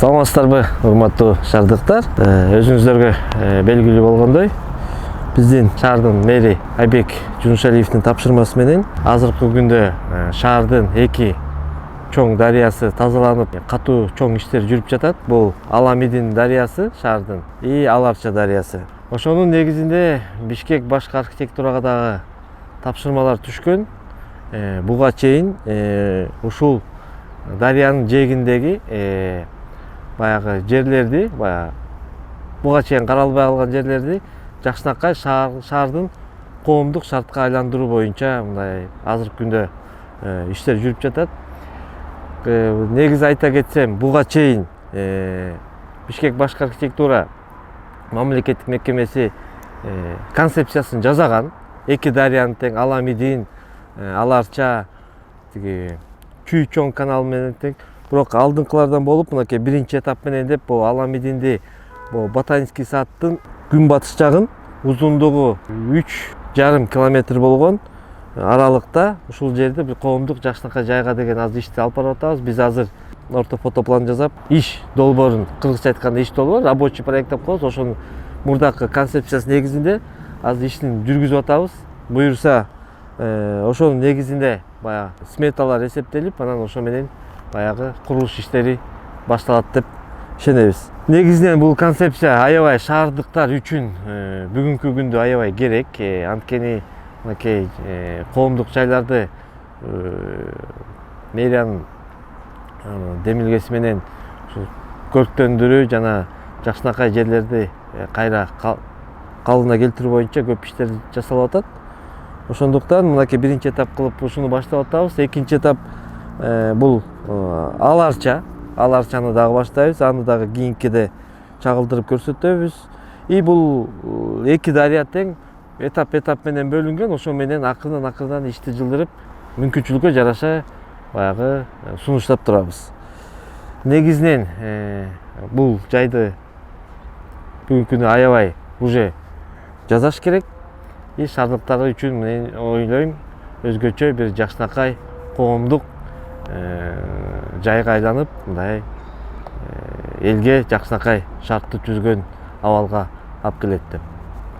Саламатсыздарбы, урматтуу шаардыктар. Өзүңүздөргө белгилүү болгондой, биздин шаардын мэри Айбек Жунушалиевдин тапшырмасы менен азыркы күндө шаардын эки чоң дарыясы тазаланып, катуу чоң иштер жүрүп жатат. Бул Аламидин дарыясы шаардын и Аларча дарыясы. Ошонун негизинде Бишкек башкы архитектурага дагы тапшырмалар түшкөн. Буга чейин ушул дарыянын жээгиндеги баягы жерлерди, буга чейин каралбай калган жерлерди жакшынакай шаардын коомдук шартка айландыруу боюнча мындай азыркы күндө иштер жүрүп жатат. Негизи айта кетсем, буга чейин Бишкек башкы архитектура мамлекеттик мекемеси концепциясын жасаган. Эки дарыянын тең Аламидин, Аларча, тиги Чүй чоң канал менен тең. Бирок алдыңкылардан болуп, мынакей биринчи этап менен деп, бул Аламидинди ботанический садтын күнбатыш жагын узундугу 3,5 километр болгон аралыкта ушул жерде бир коомдук жакшынакай жайга деген аз ишти алып барып атабыз. Биз азыр орто фотоплан жасап, иш долбоорун, кыргызча айтканда иш долбоор, рабочий проект деп коебуз. Ошонун мурдакы концепциясы негизинде азыр иштин жүргүзүп атабыз. Буюрса, ошонун негизинде баягы сметалар эсептелип, анан ошо менен баягы курулуш иштери башталат деп ишенебиз. Негизинен бул концепция аябай шаардыктар үчүн бүгүнкү күндө аябай керек. Анткени мынакей коомдук жайларды мэриянын демилгеси менен көрктөндүрүү жана жакшынакай жерлерди кайра калыбына келтирүү боюнча көп иштер жасалып атат. Ошондуктан мынакей биринчи этап кылып ушуну баштап атабыз. Экинчи этап бул Аларчаны дагы баштайбыз. Аны дагы кийинкиде чагылдырып көрсөтөбүз. И бул эки дарыя тең этап менен бөлүнгөн. Ошо менен акырдан ишти жылдырып, мүмкүнчүлүккө жараша баягы сунуштап турабыз. Негизинен бул жайды бүгүнкү күндө аябай уже жасаш керек. И шаардыктар үчүн мен ойлойм, өзгөчө бир жакшынакай коомдук жайга айланып, мындай элге жакшынакай шартты түзгөн абалга алып келет деп.